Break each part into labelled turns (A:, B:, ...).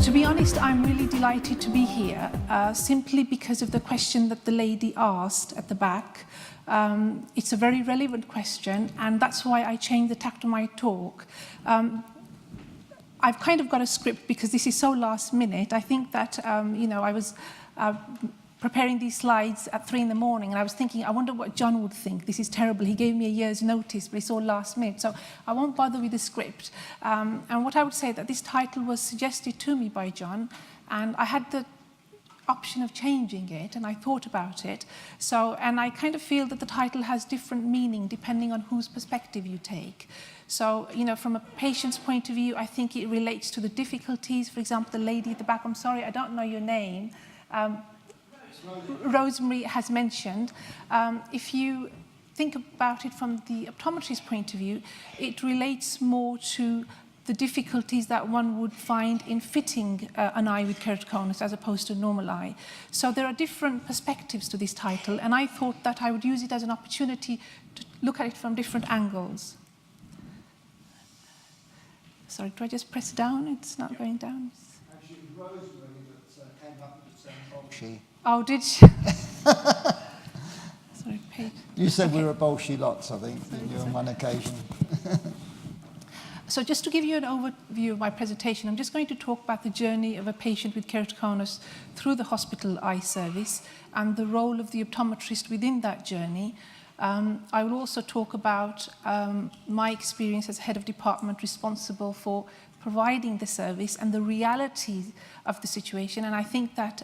A: To be honest, I'm really delighted to be here, simply because of the question that the lady asked at the back. It's a very relevant question, and that's why I changed the tact of my talk. I've kind of got a script because this is so last minute. I think that, I was preparing these slides at 3 in the morning, and I was thinking, I wonder what John would think. This is terrible. He gave me a year's notice, but it's all last minute. So I won't bother with the script. And what I would say that this title was suggested to me by John, and I had the option of changing it, and I thought about it. And I kind of feel that the title has different meaning depending on whose perspective you take. So, from a patient's point of view, I think it relates to the difficulties. For example, the lady at the back, I'm sorry, I don't know your name. Rosemary has mentioned. If you think about it from the optometrist's point of view, it relates more to the difficulties that one would find in fitting an eye with keratoconus as opposed to a normal eye. So there are different perspectives to this title, and I thought that I would use it as an opportunity to look at it from different angles. Sorry, do I just press down? It's not going down.
B: Actually, it was Rosemary that came up with saying, "Bolshe."
A: Oh, did she? Sorry, Paige.
B: You said we were Bolshe lots, I think, on one occasion.
A: So just to give you an overview of my presentation, I'm just going to talk about the journey of a patient with keratoconus through the hospital eye service and the role of the optometrist within that journey. I will also talk about my experience as head of department responsible for providing the service and the reality of the situation. And I think that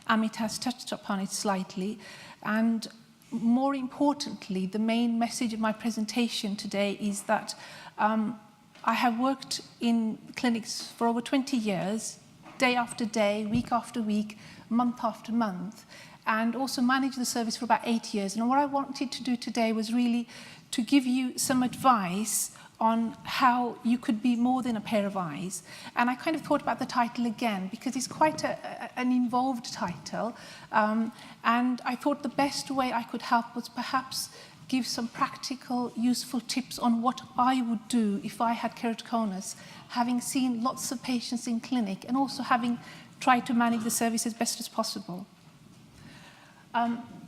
A: Amit has touched upon it slightly. And more importantly, the main message of my presentation today is that I have worked in clinics for over 20 years, day after day, week after week, month after month, and also managed the service for about 8 years. And what I wanted to do today was really to give you some advice on how you could be more than a pair of eyes. And I kind of thought about the title again because it's quite an involved title. And I thought the best way I could help was perhaps give some practical, useful tips on what I would do if I had keratoconus, having seen lots of patients in clinic and also having tried to manage the service as best as possible.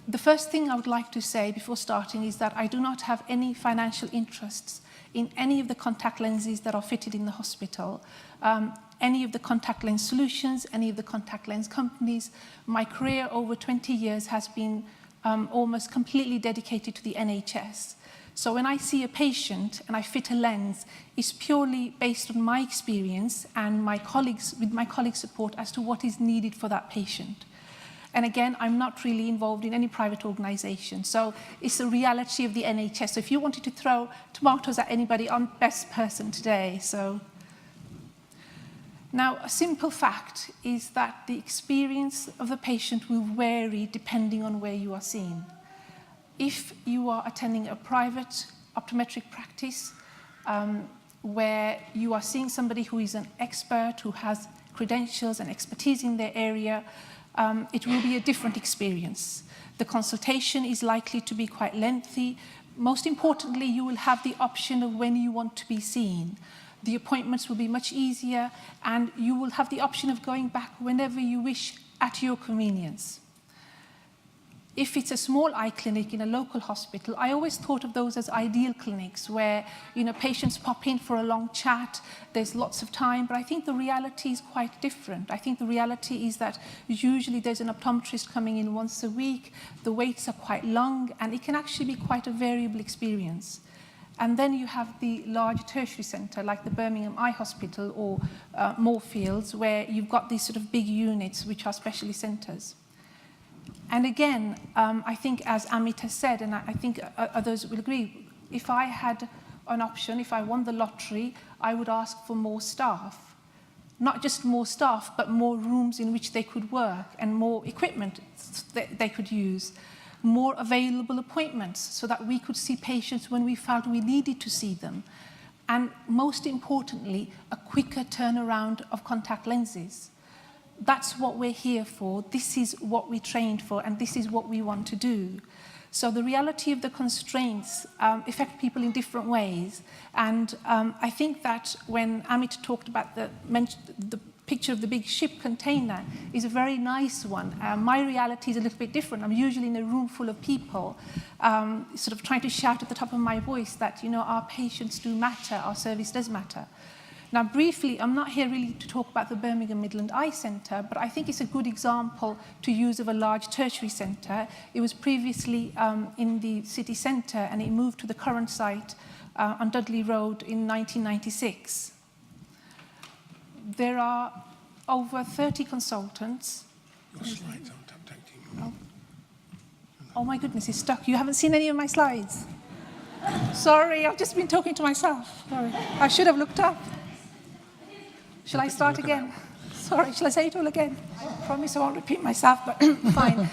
A: The first thing I would like to say before starting is that I do not have any financial interests in any of the contact lenses that are fitted in the hospital, any of the contact lens solutions, any of the contact lens companies. My career over 20 years has been almost completely dedicated to the NHS. So when I see a patient and I fit a lens, it's purely based on my experience and with my colleagues' support as to what is needed for that patient. And again, I'm not really involved in any private organisation. So it's the reality of the NHS. So if you wanted to throw tomatoes at anybody, I'm the best person today. So now, a simple fact is that the experience of the patient will vary depending on where you are seen. If you are attending a private optometric practice where you are seeing somebody who is an expert, who has credentials and expertise in their area, it will be a different experience. The consultation is likely to be quite lengthy. Most importantly, you will have the option of when you want to be seen. The appointments will be much easier, and you will have the option of going back whenever you wish at your convenience. If it's a small eye clinic in a local hospital, I always thought of those as ideal clinics where patients pop in for a long chat, there's lots of time, but I think the reality is quite different. I think the reality is that usually there's an optometrist coming in once a week, the waits are quite long, and it can actually be quite a variable experience. And then you have the large tertiary centre like the Birmingham Eye Hospital or Moorfields, where you've got these sort of big units which are specialist centres. And again, I think as Amit has said, and I think others will agree, if I had an option, if I won the lottery, I would ask for more staff. Not just more staff, but more rooms in which they could work and more equipment that they could use. More available appointments so that we could see patients when we felt we needed to see them. And most importantly, a quicker turnaround of contact lenses. That's what we're here for. This is what we trained for, and this is what we want to do. So the reality of the constraints affect people in different ways. And I think that when Amit talked about the picture of the big ship container is a very nice one. My reality is a little bit different. I'm usually in a room full of people, sort of trying to shout at the top of my voice that, you know, our patients do matter, our service does matter. Now, briefly, I'm not here really to talk about the Birmingham Midland Eye Centre, but I think it's a good example to use of a large tertiary centre. It was previously in the city centre, and it moved to the current site on Dudley Road in 1996. There are over 30 consultants.
C: Your slides aren't updating.
A: Oh my goodness, it's stuck. You haven't seen any of my slides? Sorry, I've just been talking to myself. Sorry. I should have looked up. Shall I start again? Sorry, shall I say it all again? I promise I won't repeat myself, but fine.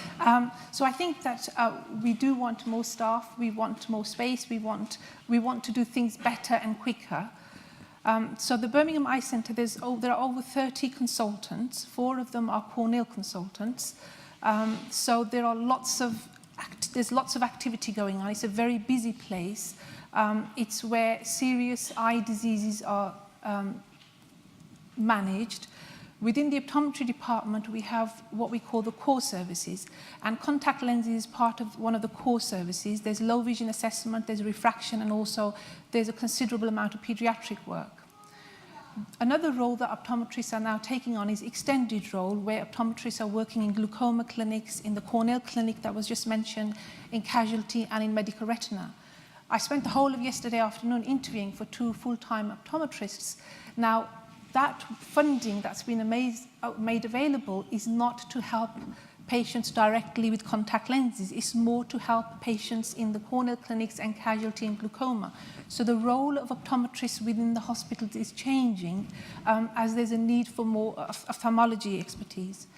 A: So I think that we do want more staff, we want more space, we want to do things better and quicker. So the Birmingham Eye Centre, there are over 30 consultants. 4 of them are corneal consultants. So there are there's lots of activity going on. It's a very busy place. It's where serious eye diseases are managed. Within the optometry department, we have what we call the core services, and contact lenses is part of one of the core services. There's low vision assessment, there's refraction, and also there's a considerable amount of pediatric work. Another role that optometrists are now taking on is extended role, where optometrists are working in glaucoma clinics, in the corneal clinic that was just mentioned, in casualty and in medical retina. I spent the whole of yesterday afternoon interviewing for 2 full-time optometrists. Now, that funding that's been made available is not to help patients directly with contact lenses. It's more to help patients in the corneal clinics and casualty and glaucoma. So the role of optometrists within the hospitals is changing as there's a need for more ophthalmology expertise.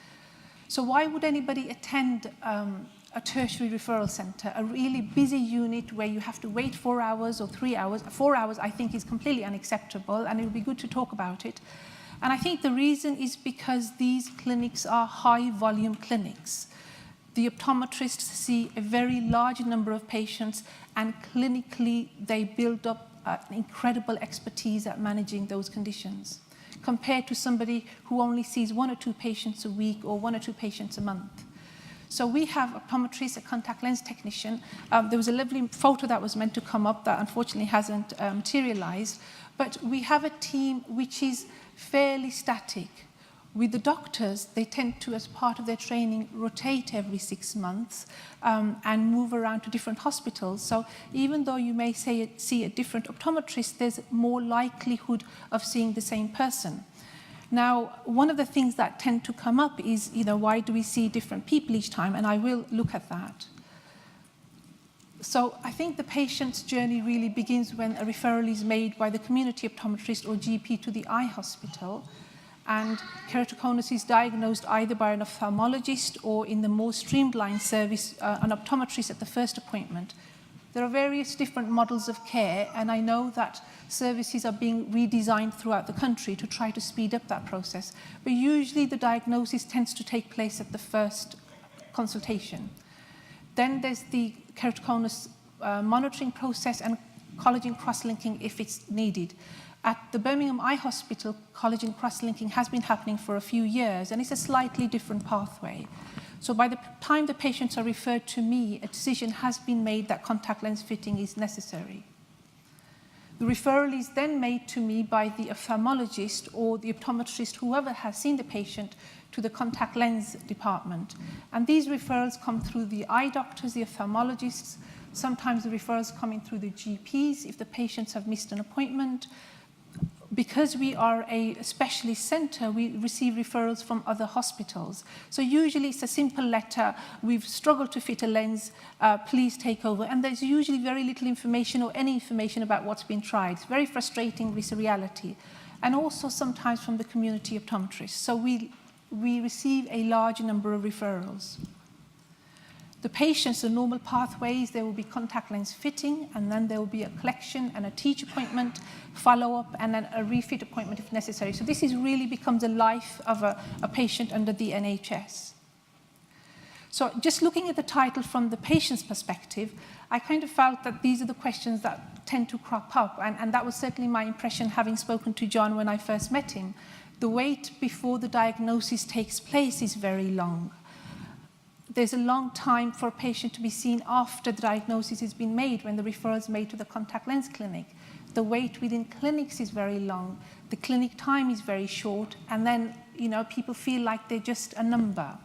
A: So why would anybody attend a tertiary referral centre, a really busy unit where you have to wait 4 hours or 3 hours? 4 hours, I think, is completely unacceptable, and it would be good to talk about it. And I think the reason is because these clinics are high-volume clinics. The optometrists see a very large number of patients, and clinically they build up an incredible expertise at managing those conditions, compared to somebody who only sees 1 or 2 patients a week or 1 or 2 patients a month. So we have optometrists, a contact lens technician. There was a lovely photo that was meant to come up that unfortunately hasn't materialized. But we have a team which is fairly static. With the doctors, they tend to, as part of their training, rotate every 6 months and move around to different hospitals. So even though you may see a different optometrist, there's more likelihood of seeing the same person. Now, one of the things that tend to come up is, you know, why do we see different people each time? And I will look at that. So I think the patient's journey really begins when a referral is made by the community optometrist or GP to the eye hospital. And keratoconus is diagnosed either by an ophthalmologist or, in the more streamlined service, an optometrist at the first appointment. There are various different models of care, and I know that services are being redesigned throughout the country to try to speed up that process. But usually the diagnosis tends to take place at the first consultation. Then there's the keratoconus monitoring process and collagen cross-linking if it's needed. At the Birmingham Eye Hospital, collagen cross-linking has been happening for a few years, and it's a slightly different pathway. So by the time the patients are referred to me, a decision has been made that contact lens fitting is necessary. The referral is then made to me by the ophthalmologist or the optometrist, whoever has seen the patient, to the contact lens department. And these referrals come through the eye doctors, the ophthalmologists. Sometimes the referrals come in through the GPs if the patients have missed an appointment. Because we are a specialist centre, we receive referrals from other hospitals. So usually it's a simple letter, we've struggled to fit a lens, please take over. And there's usually very little information or any information about what's been tried. It's very frustrating, this reality. And also sometimes from the community optometrists. So we receive a large number of referrals. The patients, the normal pathways, there will be contact lens fitting, and then there will be a collection and a teach appointment, follow-up, and then a refit appointment if necessary. So this really becomes a life of a patient under the NHS. So just looking at the title from the patient's perspective, I kind of felt that these are the questions that tend to crop up, and that was certainly my impression having spoken to John when I first met him. The wait before the diagnosis takes place is very long. There's a long time for a patient to be seen after the diagnosis has been made, when the referral is made to the contact lens clinic. The wait within clinics is very long. The clinic time is very short, and then, people feel like they're just a number.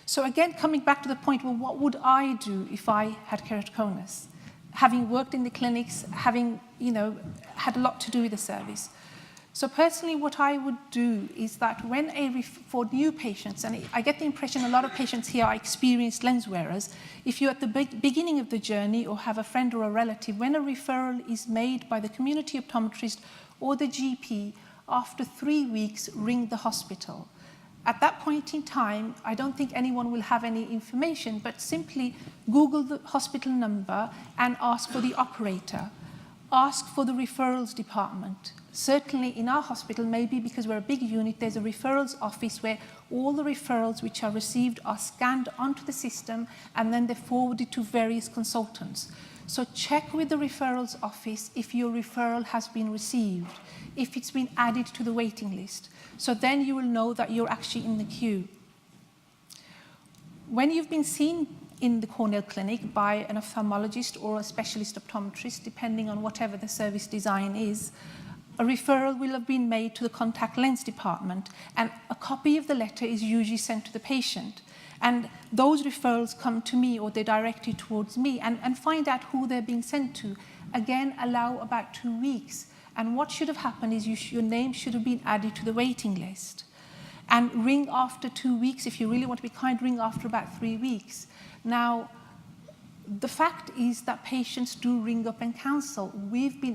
A: So again, coming back to the point, well, what would I do if I had keratoconus? Having worked in the clinics, having, had a lot to do with the service. So personally, what I would do is that for new patients, and I get the impression a lot of patients here are experienced lens wearers, if you're at the beginning of the journey or have a friend or a relative, when a referral is made by the community optometrist or the GP, after 3 weeks, ring the hospital. At that point in time, I don't think anyone will have any information, but simply Google the hospital number and ask for the operator. Ask for the referrals department. Certainly in our hospital, maybe because we're a big unit, there's a referrals office where all the referrals which are received are scanned onto the system and then they're forwarded to various consultants. So check with the referrals office if your referral has been received, if it's been added to the waiting list. So then you will know that you're actually in the queue. When you've been seen in the corneal clinic by an ophthalmologist or a specialist optometrist, depending on whatever the service design is, a referral will have been made to the contact lens department, and a copy of the letter is usually sent to the patient. And those referrals come to me, or they're directed towards me, and find out who they're being sent to. Again, allow about 2 weeks. And what should have happened is your name should have been added to the waiting list. And ring after 2 weeks. If you really want to be kind, ring after about 3 weeks. Now, the fact is that patients do ring up and cancel.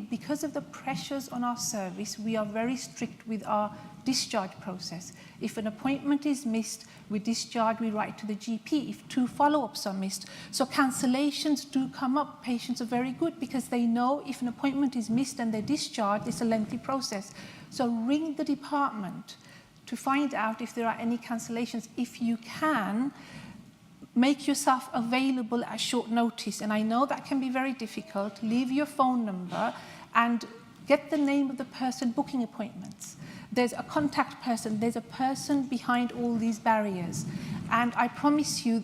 A: Because of the pressures on our service, we are very strict with our discharge process. If an appointment is missed, we discharge, we write to the GP. If 2 follow-ups are missed. So cancellations do come up. Patients are very good because they know if an appointment is missed and they're discharged, it's a lengthy process. So ring the department to find out if there are any cancellations. If you can, make yourself available at short notice. And I know that can be very difficult. Leave your phone number and get the name of the person booking appointments. There's a contact person. There's a person behind all these barriers. And I promise you,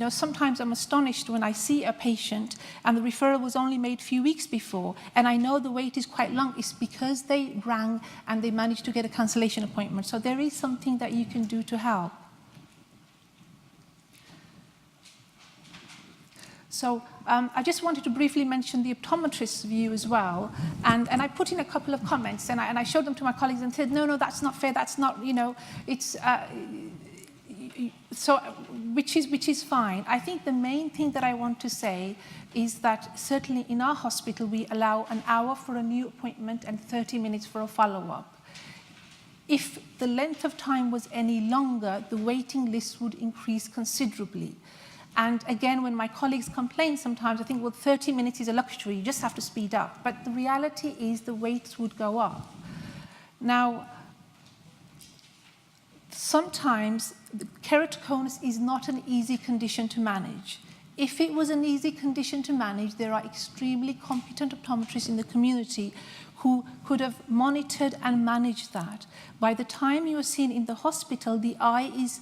A: sometimes I'm astonished when I see a patient and the referral was only made a few weeks before, and I know the wait is quite long. It's because they rang and they managed to get a cancellation appointment. So there is something that you can do to help. So I just wanted to briefly mention the optometrist's view as well. And I put in a couple of comments, and I showed them to my colleagues and said, no, that's not fair. That's not, it's... which is fine. I think the main thing that I want to say is that certainly in our hospital, we allow an hour for a new appointment and 30 minutes for a follow-up. If the length of time was any longer, the waiting list would increase considerably. And again, when my colleagues complain sometimes, I think, well, 30 minutes is a luxury. You just have to speed up. But the reality is the waits would go up. Now, sometimes keratoconus is not an easy condition to manage. If it was an easy condition to manage, there are extremely competent optometrists in the community who could have monitored and managed that. By the time you are seen in the hospital, the eye is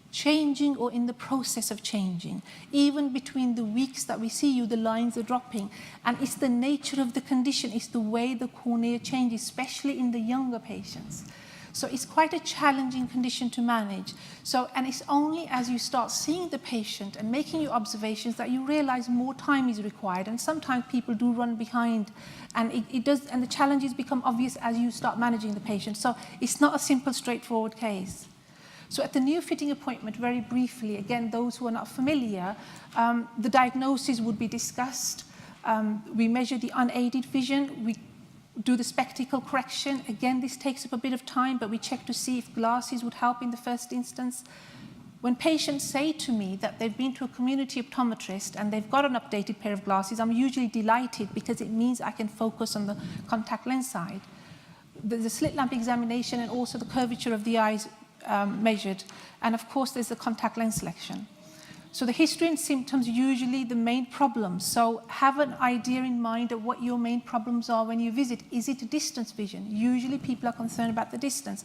A: changing or in the process of changing. Even between the weeks that we see you, the lines are dropping. And it's the nature of the condition, it's the way the cornea changes, especially in the younger patients. So it's quite a challenging condition to manage. And it's only as you start seeing the patient and making your observations that you realize more time is required. And sometimes people do run behind, and and the challenges become obvious as you start managing the patient. So it's not a simple, straightforward case. So at the new fitting appointment, very briefly, again, those who are not familiar, the diagnosis would be discussed. We measure the unaided vision. We do the spectacle correction. Again, this takes up a bit of time, but we check to see if glasses would help in the first instance. When patients say to me that they've been to a community optometrist and they've got an updated pair of glasses, I'm usually delighted because it means I can focus on the contact lens side. There's a slit lamp examination and also the curvature of the eyes measured. And of course, there's the contact lens selection. So the history and symptoms usually the main problems. So have an idea in mind of what your main problems are when you visit. Is it distance vision? Usually people are concerned about the distance.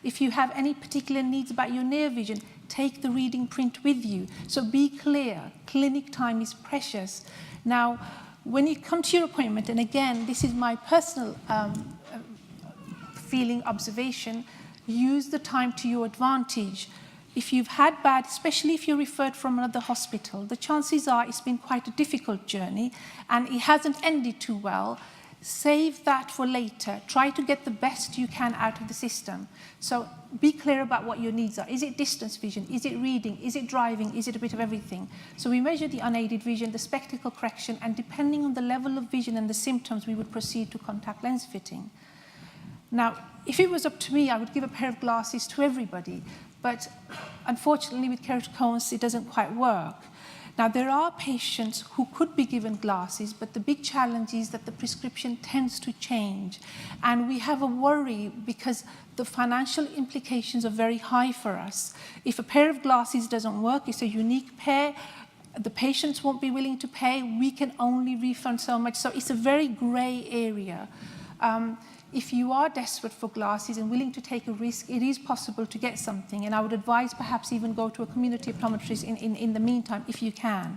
A: If you have any particular needs about your near vision, take the reading print with you. So be clear, clinic time is precious. Now, when you come to your appointment, and again, this is my personal feeling, observation, use the time to your advantage. If you've had bad, especially if you're referred from another hospital, the chances are it's been quite a difficult journey and it hasn't ended too well. Save that for later. Try to get the best you can out of the system. So be clear about what your needs are. Is it distance vision? Is it reading? Is it driving? Is it a bit of everything? So we measure the unaided vision, the spectacle correction, and depending on the level of vision and the symptoms, we would proceed to contact lens fitting. Now, if it was up to me, I would give a pair of glasses to everybody. But unfortunately, with keratoconus, it doesn't quite work. Now, there are patients who could be given glasses, but the big challenge is that the prescription tends to change. And we have a worry because the financial implications are very high for us. If a pair of glasses doesn't work, it's a unique pair, the patients won't be willing to pay, we can only refund so much. So it's a very gray area. If you are desperate for glasses and willing to take a risk, it is possible to get something. And I would advise perhaps even go to a community optometrist in the meantime, if you can.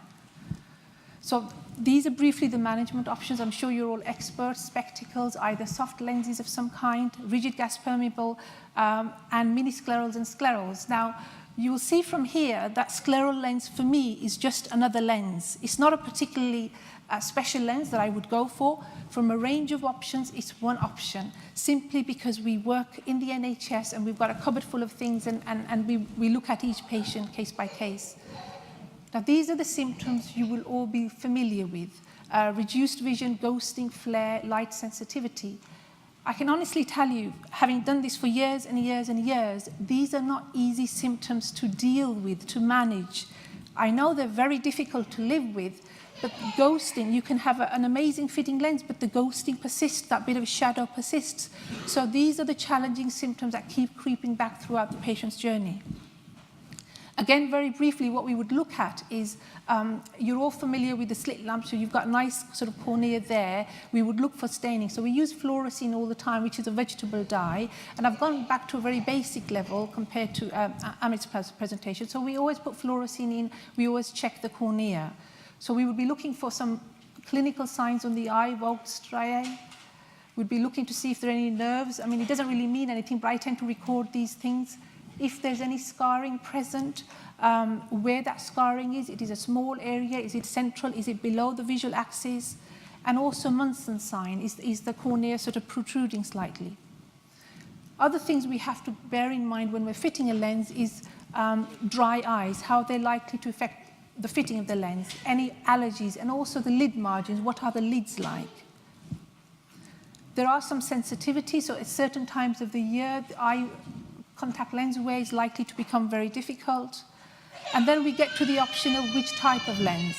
A: So these are briefly the management options. I'm sure you're all experts. Spectacles, either soft lenses of some kind, rigid gas permeable, and mini sclerals and sclerals. Now, you will see from here that scleral lens for me is just another lens. It's not a particularly special lens that I would go for. From a range of options, it's one option, simply because we work in the NHS and we've got a cupboard full of things and we look at each patient case by case. Now, these are the symptoms you will all be familiar with. Reduced vision, ghosting, flare, light sensitivity. I can honestly tell you, having done this for years and years and years, these are not easy symptoms to deal with, to manage. I know they're very difficult to live with, but ghosting, you can have an amazing fitting lens, but the ghosting persists, that bit of shadow persists. So these are the challenging symptoms that keep creeping back throughout the patient's journey. Again, very briefly, what we would look at is, you're all familiar with the slit lamp, so you've got a nice sort of cornea there. We would look for staining. So we use fluorescein all the time, which is a vegetable dye. And I've gone back to a very basic level compared to Amit's presentation. So we always put fluorescein in. We always check the cornea. So we would be looking for some clinical signs on the eye, Vogt striae. We'd be looking to see if there are any nerves. I mean, it doesn't really mean anything, but I tend to record these things. If there's any scarring present, where that scarring is, it is a small area, is it central, is it below the visual axis? And also Munson's sign, is the cornea sort of protruding slightly? Other things we have to bear in mind when we're fitting a lens is dry eyes, how they're likely to affect the fitting of the lens, any allergies, and also the lid margins, what are the lids like? There are some sensitivities, so at certain times of the year, the eye contact lens wear is likely to become very difficult. And then we get to the option of which type of lens.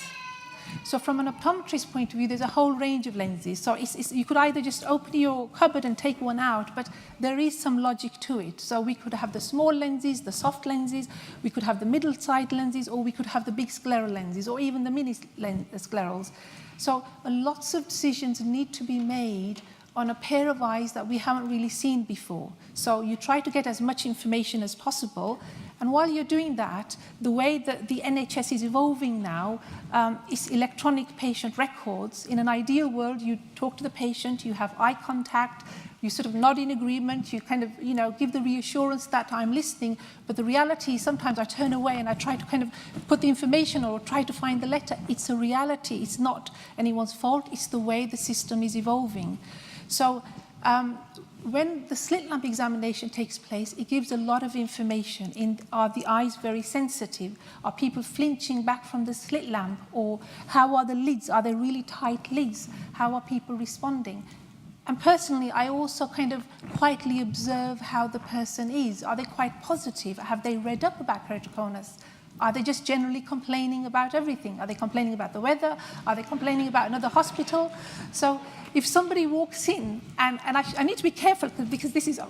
A: So from an optometrist point of view, there's a whole range of lenses. So you could either just open your cupboard and take one out, but there is some logic to it. So we could have the small lenses, the soft lenses, we could have the middle side lenses, or we could have the big scleral lenses, or even the mini sclerals. So lots of decisions need to be made on a pair of eyes that we haven't really seen before. So you try to get as much information as possible. And while you're doing that, the way that the NHS is evolving now is electronic patient records. In an ideal world, you talk to the patient, you have eye contact, you sort of nod in agreement, you kind of, give the reassurance that I'm listening. But the reality is sometimes I turn away and I try to kind of put the information or try to find the letter. It's a reality. It's not anyone's fault. It's the way the system is evolving. So when the slit lamp examination takes place, it gives a lot of information. Are the eyes very sensitive? Are people flinching back from the slit lamp? Or how are the lids? Are they really tight lids? How are people responding? And personally, I also kind of quietly observe how the person is. Are they quite positive? Have they read up about keratoconus? Are they just generally complaining about everything? Are they complaining about the weather? Are they complaining about another hospital? So if somebody walks in, and I need to be careful because this is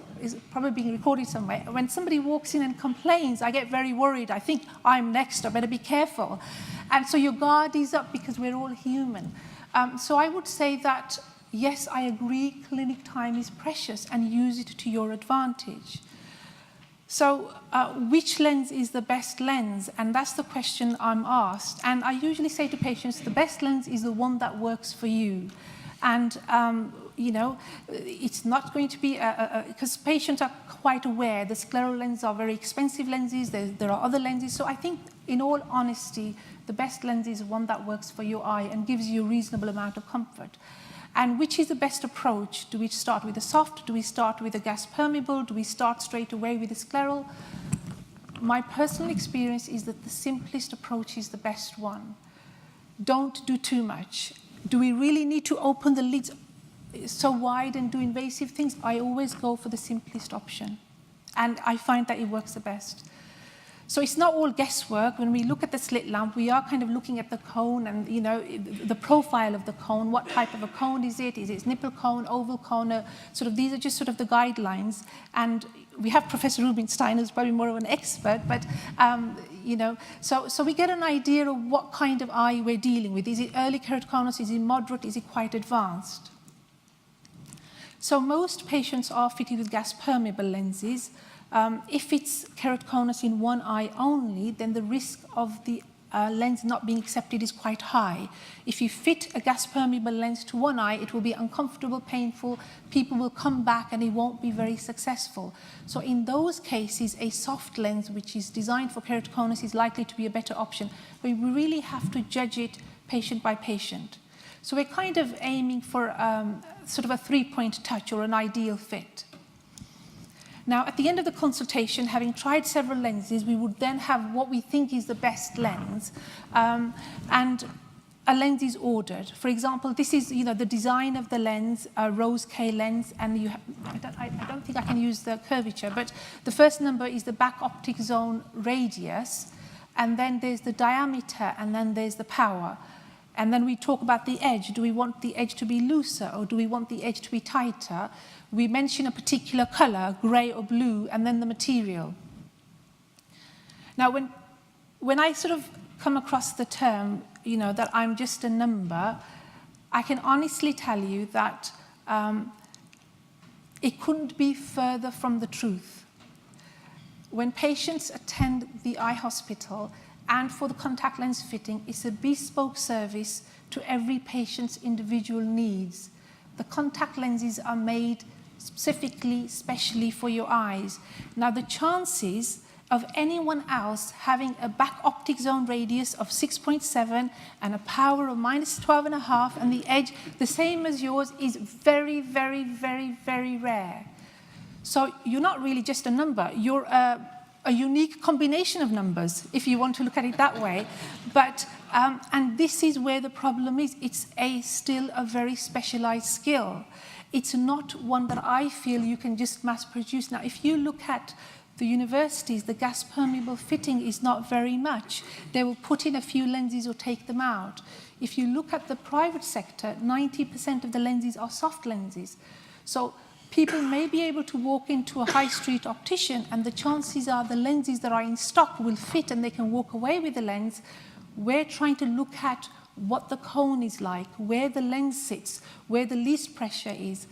A: probably being recorded somewhere. When somebody walks in and complains, I get very worried. I think I'm next, I better be careful. And so your guard is up because we're all human. So I would say that, yes, I agree, clinic time is precious and use it to your advantage. So which lens is the best lens? And that's the question I'm asked. And I usually say to patients, the best lens is the one that works for you. And, you know, it's not going to be, because patients are quite aware the scleral lenses are very expensive lenses, there are other lenses. So I think, in all honesty, the best lens is one that works for your eye and gives you a reasonable amount of comfort. And which is the best approach? Do we start with a soft? Do we start with a gas permeable? Do we start straight away with a scleral? My personal experience is that the simplest approach is the best one. Don't do too much. Do we really need to open the lids so wide and do invasive things? I always go for the simplest option. And I find that it works the best. So it's not all guesswork. When we look at the slit lamp, we are kind of looking at the cone and, you know, the profile of the cone. What type of a cone is it? Is it nipple cone, oval cone? Sort of, these are just sort of the guidelines. And we have Professor Rubinstein, who's probably more of an expert, but, you know, so we get an idea of what kind of eye we're dealing with. Is it early keratoconus? Is it moderate? Is it quite advanced? So most patients are fitted with gas permeable lenses. If it's keratoconus in one eye only, then the risk of the lens not being accepted is quite high. If you fit a gas permeable lens to one eye, it will be uncomfortable, painful, people will come back and it won't be very successful. So in those cases, a soft lens which is designed for keratoconus is likely to be a better option. But we really have to judge it patient by patient. So we're kind of aiming for sort of a three-point touch or an ideal fit. Now, at the end of the consultation, having tried several lenses, we would then have what we think is the best lens, and a lens is ordered. For example, this is, you know, the design of the lens, a rose K lens, and you have, I don't think I can use the curvature, but the first number is the back optic zone radius, and then there's the diameter, and then there's the power. And then we talk about the edge. Do we want the edge to be looser, or do we want the edge to be tighter? We mention a particular color, gray or blue, and then the material. Now, when I sort of come across the term, you know, that I'm just a number, I can honestly tell you that it couldn't be further from the truth. When patients attend the eye hospital and for the contact lens fitting, it's a bespoke service to every patient's individual needs. The contact lenses are made specifically, specially for your eyes. Now, the chances of anyone else having a back optic zone radius of 6.7 and a power of -12.5 and the edge the same as yours is very, very, very, very rare. So you're not really just a number. You're a unique combination of numbers, if you want to look at it that way. But, and this is where the problem is. It's still a very specialized skill. It's not one that I feel you can just mass produce. Now, if you look at the universities, the gas permeable fitting is not very much. They will put in a few lenses or take them out. If you look at the private sector, 90% of the lenses are soft lenses. So people may be able to walk into a high street optician and the chances are the lenses that are in stock will fit and they can walk away with the lens. We're trying to look at what the cone is like, where the lens sits, where the least pressure is.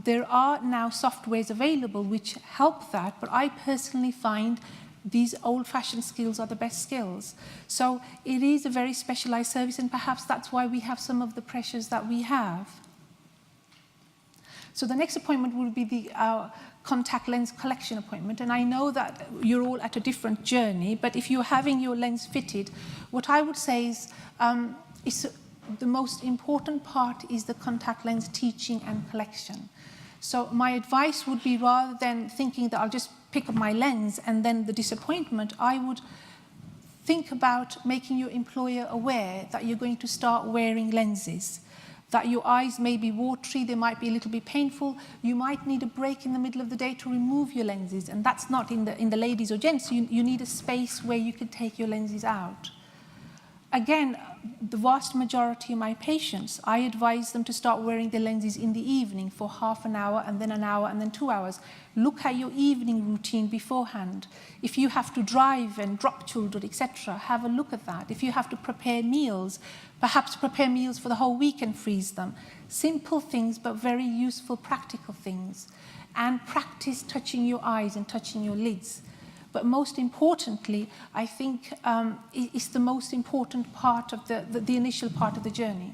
A: There are now softwares available which help that, but I personally find these old-fashioned skills are the best skills. So it is a very specialized service, and perhaps that's why we have some of the pressures that we have. So the next appointment will be the contact lens collection appointment, and I know that you're all at a different journey, but if you're having your lens fitted, what I would say is the most important part is the contact lens teaching and collection. So my advice would be, rather than thinking that I'll just pick up my lens and then the disappointment, I would think about making your employer aware that you're going to start wearing lenses. that your eyes may be watery, they might be a little bit painful. You might need a break in the middle of the day to remove your lenses, and that's not in the ladies or gents. You need a space where you can take your lenses out. Again, the vast majority of my patients, I advise them to start wearing their lenses in the evening for half an hour and then 2 hours. Look at your evening routine beforehand. If you have to drive and drop children, etc., have a look at that. If you have to prepare meals, perhaps prepare meals for the whole week and freeze them. Simple things, but very useful, practical things. And practice touching your eyes and touching your lids. But most importantly, I think it's the most important part of the initial part of the journey.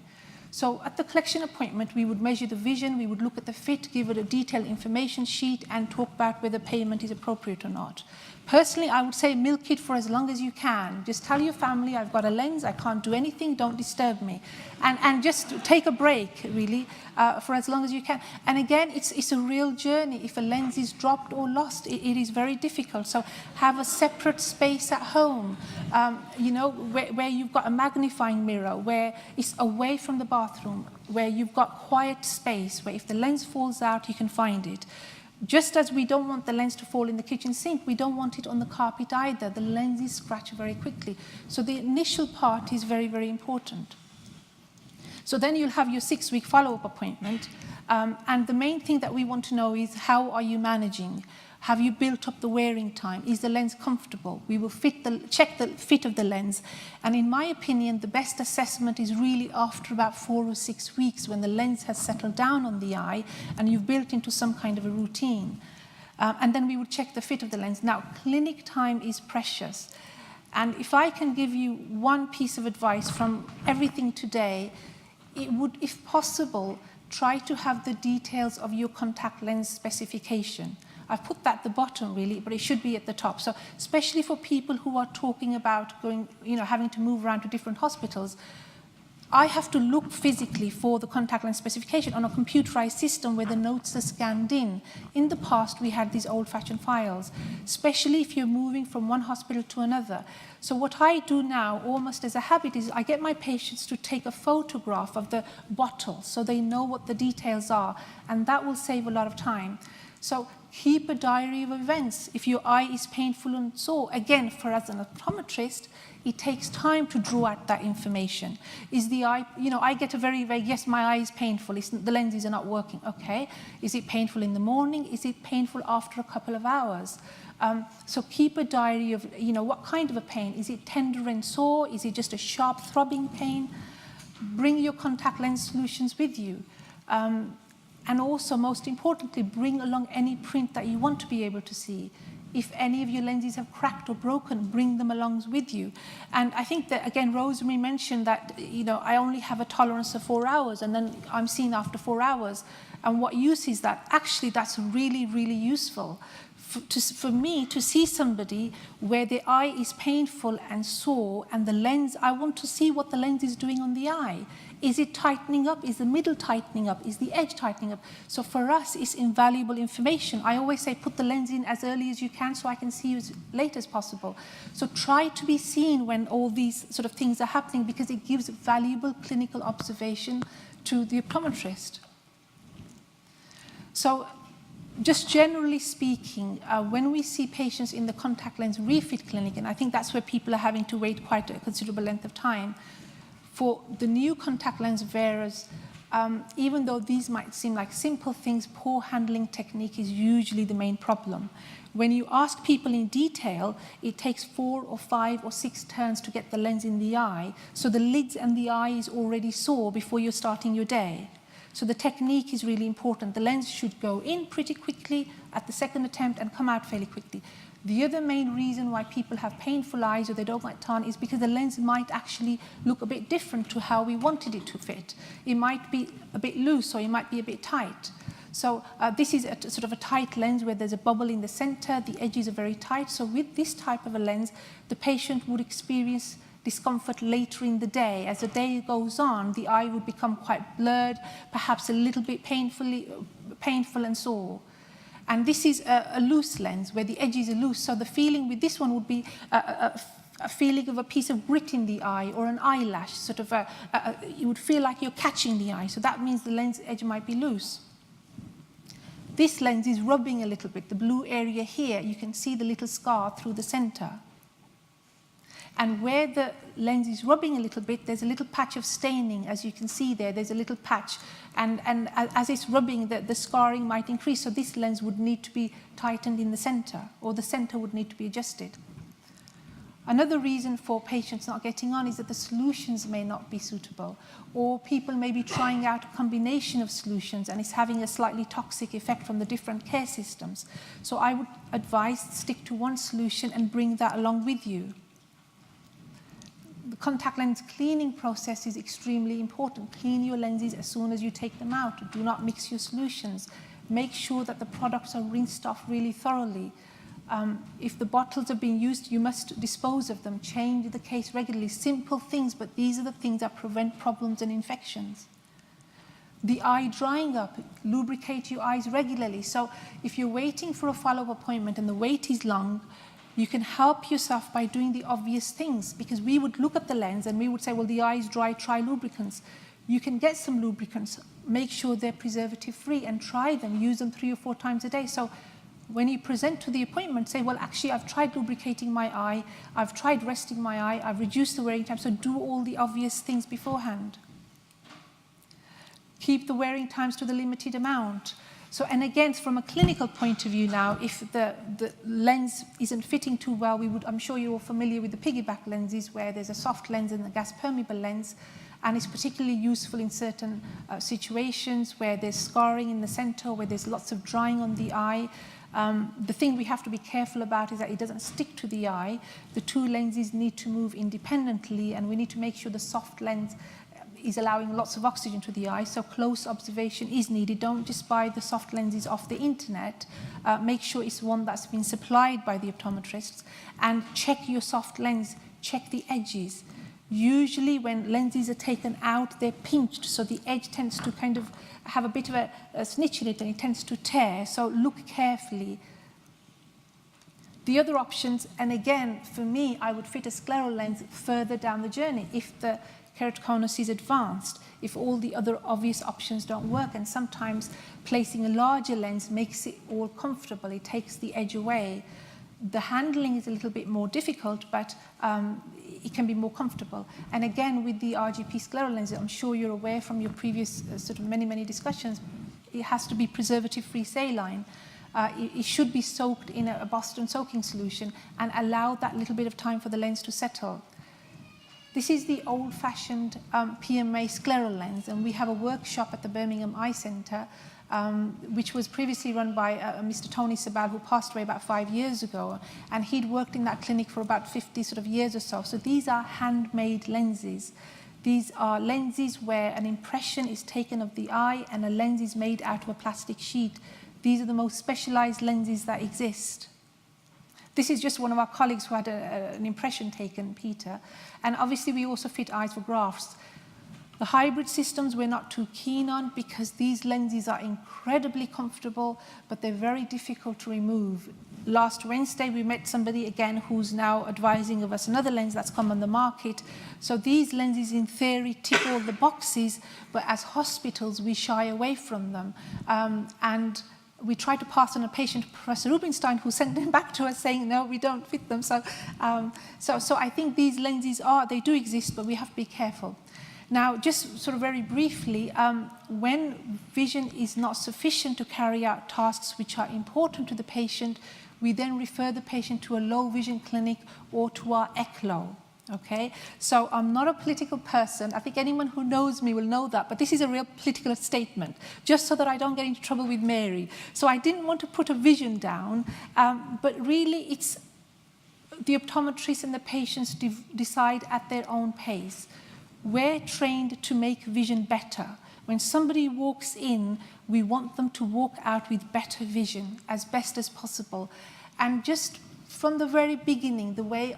A: So at the collection appointment, we would measure the vision, we would look at the fit, give it a detailed information sheet, and talk about whether payment is appropriate or not. Personally, I would say milk it for as long as you can. Just tell your family, I've got a lens, I can't do anything, don't disturb me. And just take a break, really, for as long as you can. And again, it's a real journey. If a lens is dropped or lost, it is very difficult. So have a separate space at home, where you've got a magnifying mirror, where it's away from the bathroom, where you've got quiet space, where if the lens falls out, you can find it. Just as we don't want the lens to fall in the kitchen sink, we don't want it on the carpet either. The lenses scratch very quickly. So the initial part is very, very important. So then you'll have your 6-week follow-up appointment. And the main thing that we want to know is, how are you managing? Have you built up the wearing time? Is the lens comfortable? We will check the fit of the lens. And in my opinion, the best assessment is really after about 4 or 6 weeks, when the lens has settled down on the eye and you've built into some kind of a routine. And then we would check the fit of the lens. Now, clinic time is precious. And if I can give you one piece of advice from everything today, it would, if possible, try to have the details of your contact lens specification. I've put that at the bottom, really, but it should be at the top. So especially for people who are talking about going, having to move around to different hospitals, I have to look physically for the contact lens specification on a computerized system where the notes are scanned in. In the past, we had these old-fashioned files, especially if you're moving from one hospital to another. So what I do now, almost as a habit, is I get my patients to take a photograph of the bottle so they know what the details are, and that will save a lot of time. So keep a diary of events. If your eye is painful and sore, again, for as an optometrist, it takes time to draw out that information. Is the eye, I get a very vague, yes, my eye is painful, the lenses are not working. Okay, is it painful in the morning? Is it painful after a couple of hours? So keep a diary of, what kind of a pain? Is it tender and sore? Is it just a sharp throbbing pain? Bring your contact lens solutions with you. And also, most importantly, bring along any print that you want to be able to see. If any of your lenses have cracked or broken, bring them along with you. And I think that, again, Rosemary mentioned that, I only have a tolerance of 4 hours, and then I'm seen after 4 hours. And what use is that? Actually, that's really, really useful. For me to see somebody where the eye is painful and sore, and the lens, I want to see what the lens is doing on the eye. Is it tightening up? Is the middle tightening up? Is the edge tightening up? So for us, it's invaluable information. I always say put the lens in as early as you can so I can see you as late as possible. So try to be seen when all these sort of things are happening, because it gives valuable clinical observation to the optometrist. So just generally speaking, when we see patients in the contact lens refit clinic, and I think that's where people are having to wait quite a considerable length of time, for the new contact lens wearers, even though these might seem like simple things, poor handling technique is usually the main problem. When you ask people in detail, it takes 4 or 5 or 6 turns to get the lens in the eye, so the lids and the eye is already sore before you're starting your day. So the technique is really important. The lens should go in pretty quickly at the second attempt and come out fairly quickly. The other main reason why people have painful eyes or they don't like tan is because the lens might actually look a bit different to how we wanted it to fit. It might be a bit loose or it might be a bit tight. So this is a sort of a tight lens where there's a bubble in the center, the edges are very tight. So with this type of a lens, the patient would experience discomfort later in the day. As the day goes on, the eye would become quite blurred, perhaps a little bit painful and sore. And this is a loose lens where the edges are loose. So the feeling with this one would be a feeling of a piece of grit in the eye or an eyelash, sort of you would feel like you're catching the eye. So that means the lens edge might be loose. This lens is rubbing a little bit. The blue area here, you can see the little scar through the center. And where the lens is rubbing a little bit, there's a little patch of staining. As you can see there, there's a little patch. And as it's rubbing, the scarring might increase. So this lens would need to be tightened in the center, or the center would need to be adjusted. Another reason for patients not getting on is that the solutions may not be suitable, or people may be trying out a combination of solutions and it's having a slightly toxic effect from the different care systems. So I would advise stick to one solution and bring that along with you. The contact lens cleaning process is extremely important. Clean your lenses as soon as you take them out. Do not mix your solutions. Make sure that the products are rinsed off really thoroughly. If the bottles are being used, you must dispose of them. Change the case regularly. Simple things, but these are the things that prevent problems and infections. The eye drying up, lubricate your eyes regularly. So if you're waiting for a follow-up appointment and the wait is long, you can help yourself by doing the obvious things, because we would look at the lens and we would say, well, the eye is dry, try lubricants. You can get some lubricants, make sure they're preservative-free and try them, use them 3 or 4 times a day. So when you present to the appointment, say, well, actually, I've tried lubricating my eye, I've tried resting my eye, I've reduced the wearing time, so do all the obvious things beforehand. Keep the wearing times to the limited amount. So, and again, from a clinical point of view now, if the lens isn't fitting too well, I'm sure you're all familiar with the piggyback lenses, where there's a soft lens and a gas-permeable lens, and it's particularly useful in certain situations where there's scarring in the center, where there's lots of drying on the eye. The thing we have to be careful about is that it doesn't stick to the eye. The 2 lenses need to move independently, and we need to make sure the soft lens is allowing lots of oxygen to the eye, so close observation is needed. Don't just buy the soft lenses off the internet. Make sure it's one that's been supplied by the optometrists, and check your soft lens, check the edges. Usually when lenses are taken out, they're pinched, so the edge tends to kind of have a bit of a snitch in it and it tends to tear, so look carefully. The other options, and again, for me, I would fit a scleral lens further down the journey if the keratoconus is advanced, if all the other obvious options don't work, and sometimes placing a larger lens makes it all comfortable, it takes the edge away. The handling is a little bit more difficult, but it can be more comfortable. And again, with the RGP scleral lens, I'm sure you're aware from your previous sort of many discussions, it has to be preservative-free saline. It should be soaked in a Boston soaking solution and allow that little bit of time for the lens to settle. This is the old-fashioned PMA scleral lens, and we have a workshop at the Birmingham Eye Centre, which was previously run by Mr. Tony Sabal, who passed away about 5 years ago, and he'd worked in that clinic for about 50 sort of years or so. So these are handmade lenses. These are lenses where an impression is taken of the eye and a lens is made out of a plastic sheet. These are the most specialized lenses that exist. This is just one of our colleagues who had an impression taken, Peter. And obviously we also fit eyes for grafts. The hybrid systems we're not too keen on because these lenses are incredibly comfortable, but they're very difficult to remove. Last Wednesday, we met somebody again who's now advising of us another lens that's come on the market. So these lenses, in theory, tick all the boxes, but as hospitals, we shy away from them. And we tried to pass on a patient to Professor Rubinstein, who sent them back to us saying, no, we don't fit them. So I think these lenses they do exist, but we have to be careful. Now, just sort of very briefly, when vision is not sufficient to carry out tasks which are important to the patient, we then refer the patient to a low vision clinic or to our ECLO. Okay, so I'm not a political person. I think anyone who knows me will know that, but this is a real political statement, just so that I don't get into trouble with Mary. So I didn't want to put a vision down, but really it's the optometrists and the patients decide at their own pace. We're trained to make vision better. When somebody walks in, we want them to walk out with better vision as best as possible. And just from the very beginning, the way,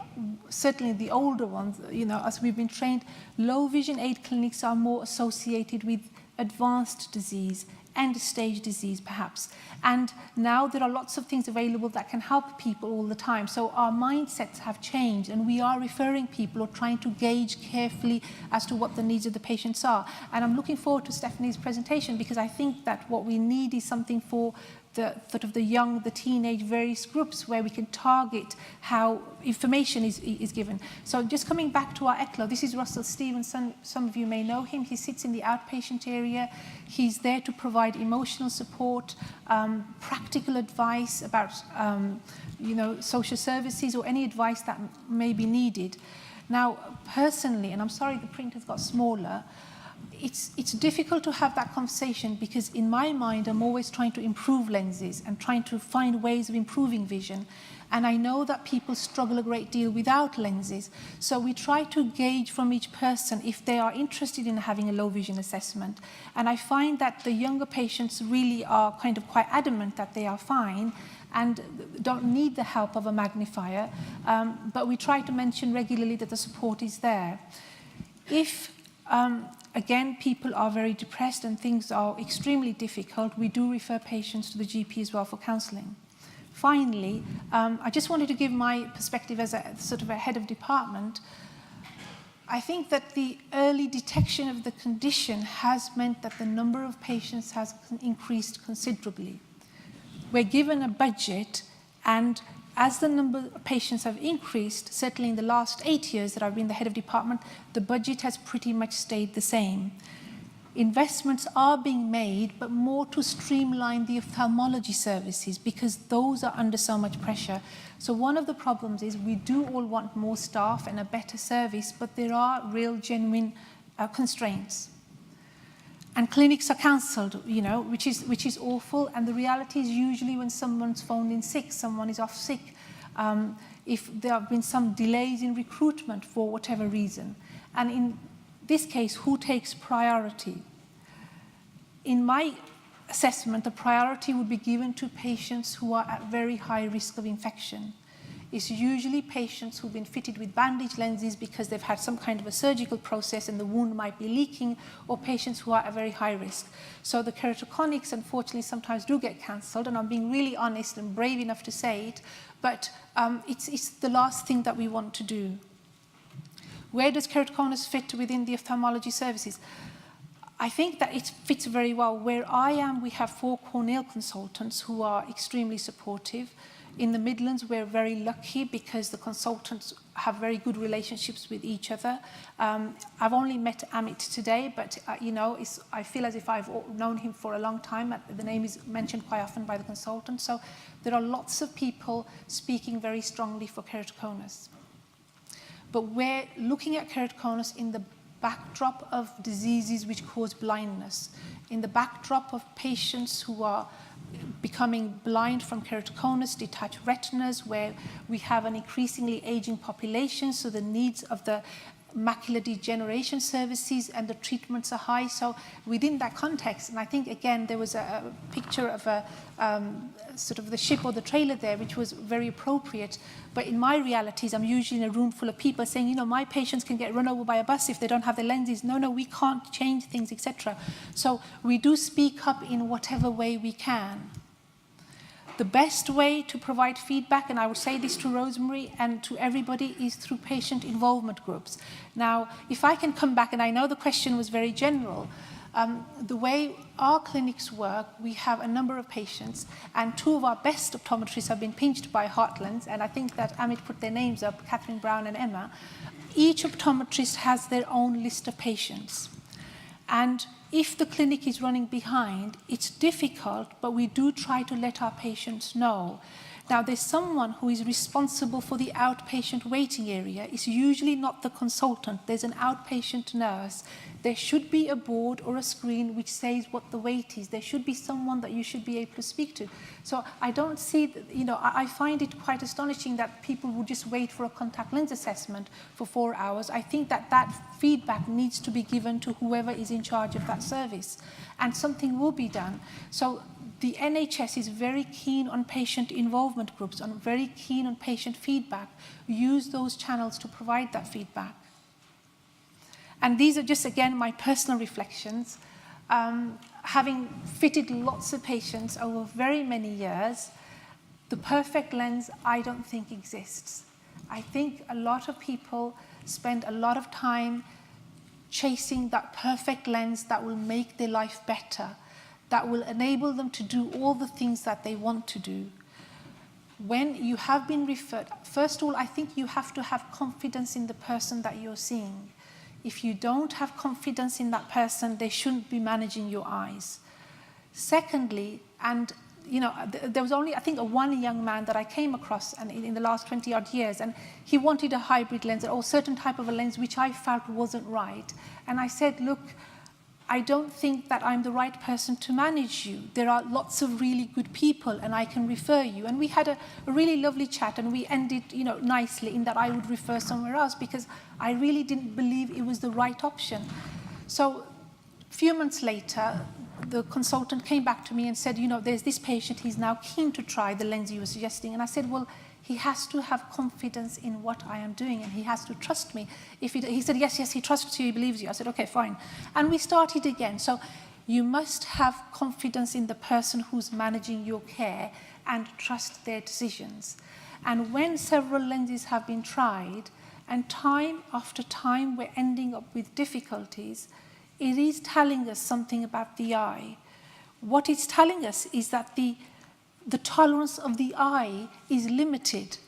A: certainly the older ones, as we've been trained, low vision aid clinics are more associated with advanced disease, end-stage disease perhaps. And now there are lots of things available that can help people all the time. So our mindsets have changed, and we are referring people or trying to gauge carefully as to what the needs of the patients are. And I'm looking forward to Stephanie's presentation, because I think that what we need is something for the sort of the young, the teenage, various groups where we can target how information is given. So just coming back to our ECLO, this is Russell Stevenson. Some of you may know him. He sits in the outpatient area. He's there to provide emotional support, practical advice about social services or any advice that may be needed. Now, personally, and I'm sorry the print has got smaller, it's difficult to have that conversation, because in my mind I'm always trying to improve lenses and trying to find ways of improving vision. And I know that people struggle a great deal without lenses. So we try to gauge from each person if they are interested in having a low vision assessment. And I find that the younger patients really are kind of quite adamant that they are fine and don't need the help of a magnifier. But we try to mention regularly that the support is there. If again, people are very depressed and things are extremely difficult, we do refer patients to the GP as well for counselling. Finally, I just wanted to give my perspective as a sort of a head of department. I think that the early detection of the condition has meant that the number of patients has increased considerably. We're given a budget, and as the number of patients have increased, certainly in the last 8 years that I've been the head of department, the budget has pretty much stayed the same. Investments are being made, but more to streamline the ophthalmology services, because those are under so much pressure. So one of the problems is we do all want more staff and a better service, but there are real, genuine constraints. And clinics are cancelled, which is awful. And the reality is usually when someone's phoned in sick, someone is off sick, if there have been some delays in recruitment for whatever reason. And in this case, who takes priority? In my assessment, the priority would be given to patients who are at very high risk of infection. It's usually patients who've been fitted with bandage lenses because they've had some kind of a surgical process and the wound might be leaking, or patients who are at very high risk. So the keratoconus, unfortunately, sometimes do get cancelled, and I'm being really honest and brave enough to say it, but it's the last thing that we want to do. Where does keratoconus fit within the ophthalmology services? I think that it fits very well. Where I am, we have 4 corneal consultants who are extremely supportive. In the Midlands, we're very lucky because the consultants have very good relationships with each other. I've only met Amit today, but I feel as if I've known him for a long time. The name is mentioned quite often by the consultant. So there are lots of people speaking very strongly for keratoconus. But we're looking at keratoconus in the backdrop of diseases which cause blindness, in the backdrop of patients who are becoming blind from keratoconus, detached retinas, where we have an increasingly aging population, so the needs of the macular degeneration services and the treatments are high. So within that context, and I think again there was a picture of a sort of the ship or the trailer there, which was very appropriate. But in my realities, I'm usually in a room full of people saying, my patients can get run over by a bus if they don't have their lenses. No, we can't change things, etc. So we do speak up in whatever way we can. The best way to provide feedback, and I would say this to Rosemary and to everybody, is through patient involvement groups. Now, if I can come back, and I know the question was very general, the way our clinics work, we have a number of patients, and 2 of our best optometrists have been pinched by Heartlands, and I think that Amit put their names up, Catherine Brown and Emma. Each optometrist has their own list of patients. And if the clinic is running behind, it's difficult, but we do try to let our patients know. Now, there's someone who is responsible for the outpatient waiting area. It's usually not the consultant. There's an outpatient nurse. There should be a board or a screen which says what the wait is. There should be someone that you should be able to speak to. So I don't see, I find it quite astonishing that people would just wait for a contact lens assessment for 4 hours. I think that feedback needs to be given to whoever is in charge of that service, and something will be done. So the NHS is very keen on patient involvement groups, and very keen on patient feedback. Use those channels to provide that feedback. And these are just, again, my personal reflections. Having fitted lots of patients over very many years, the perfect lens I don't think exists. I think a lot of people spend a lot of time chasing that perfect lens that will make their life better, that will enable them to do all the things that they want to do. When you have been referred, first of all, I think you have to have confidence in the person that you're seeing. If you don't have confidence in that person, they shouldn't be managing your eyes. Secondly, and there was only, I think, one young man that I came across in the last 20-odd years, and he wanted a hybrid lens or a certain type of a lens which I felt wasn't right. And I said, look, I don't think that I'm the right person to manage you. There are lots of really good people, and I can refer you. And we had a really lovely chat, and we ended nicely in that I would refer somewhere else because I really didn't believe it was the right option. So a few months later, the consultant came back to me and said, there's this patient, he's now keen to try the lens you were suggesting. And I said, well, he has to have confidence in what I am doing, and he has to trust me. He said, yes, he trusts you, he believes you. I said, okay, fine. And we started again. So you must have confidence in the person who's managing your care and trust their decisions. And when several lenses have been tried, and time after time we're ending up with difficulties, it is telling us something about the eye. What it's telling us is that the tolerance of the eye is limited.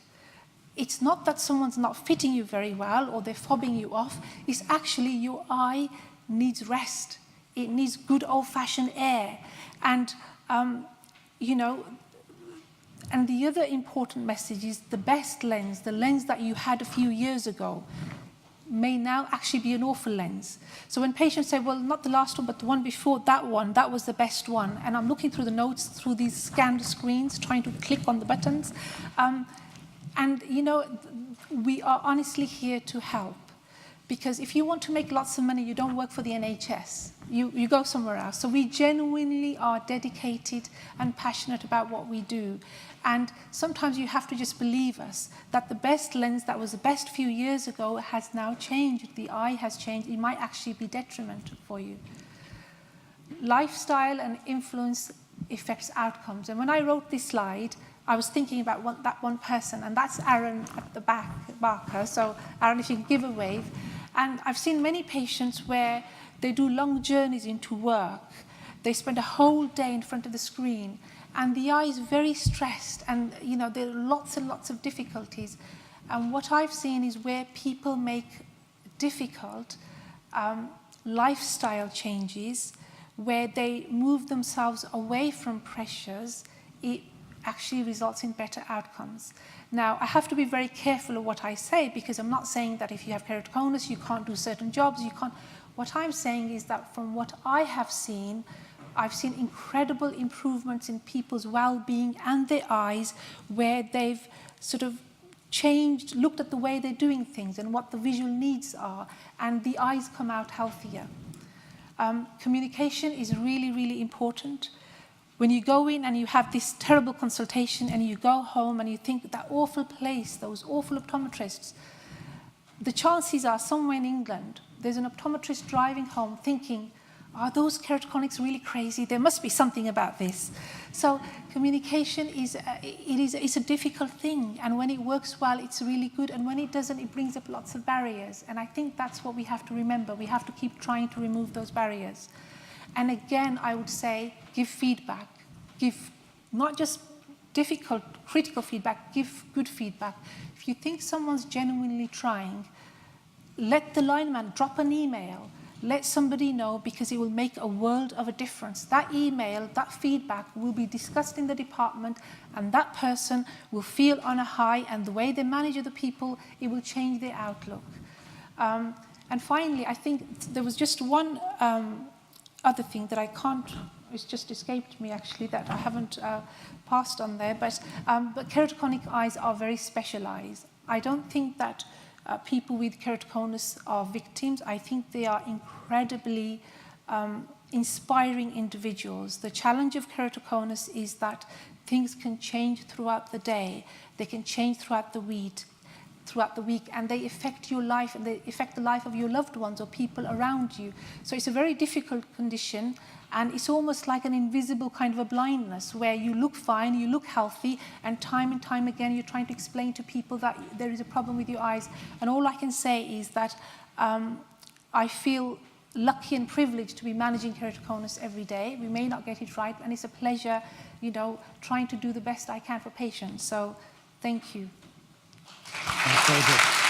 A: It's not that someone's not fitting you very well or they're fobbing you off. It's actually your eye needs rest. It needs good old-fashioned air. And, and the other important message is the best lens, the lens that you had a few years ago, may now actually be an awful lens. So when patients say, well, not the last one, but the one before that one, that was the best one. And I'm looking through the notes, through these scanned screens, trying to click on the buttons. We are honestly here to help. Because if you want to make lots of money, you don't work for the NHS. You go somewhere else. So we genuinely are dedicated and passionate about what we do. And sometimes you have to just believe us that the best lens that was the best few years ago has now changed. The eye has changed. It might actually be detrimental for you. Lifestyle and influence affects outcomes. And when I wrote this slide, I was thinking about that one person, and that's Aaron at the back, Barker. So Aaron, if you can give a wave. And I've seen many patients where they do long journeys into work. They spend a whole day in front of the screen, and the eye is very stressed, and there are lots and lots of difficulties. And what I've seen is where people make difficult lifestyle changes, where they move themselves away from pressures, it actually results in better outcomes. Now, I have to be very careful of what I say, because I'm not saying that if you have keratoconus, you can't do certain jobs, you can't. What I'm saying is that from what I have seen, I've seen incredible improvements in people's well-being and their eyes, where they've sort of changed, looked at the way they're doing things and what the visual needs are, and the eyes come out healthier. Communication is really, really important. When you go in and you have this terrible consultation and you go home and you think that awful place, those awful optometrists, the chances are somewhere in England, there's an optometrist driving home thinking, are those keratoconics really crazy? There must be something about this. So communication is a difficult thing, and when it works well, it's really good, and when it doesn't, it brings up lots of barriers. And I think that's what we have to remember. We have to keep trying to remove those barriers. And again, I would say, give feedback. Give not just difficult, critical feedback, give good feedback. If you think someone's genuinely trying, let the lineman drop an email. Let somebody know, because it will make a world of a difference. That email, that feedback will be discussed in the department, and that person will feel on a high, and the way they manage other people, it will change their outlook. And finally, I think there was just one other thing that I can't, it's just escaped me actually, that I haven't passed on there, but keratoconic eyes are very specialized. I don't think that people with keratoconus are victims. I think they are incredibly inspiring individuals. The challenge of keratoconus is that things can change throughout the day. They can change throughout the week. throughout the week, and they affect your life and they affect the life of your loved ones or people around you. So it's a very difficult condition, and it's almost like an invisible kind of a blindness where you look fine, you look healthy, and time again you're trying to explain to people that there is a problem with your eyes. And all I can say is that I feel lucky and privileged to be managing keratoconus every day. We may not get it right, and it's a pleasure, you know, trying to do the best I can for patients. So thank you.
C: That's very good.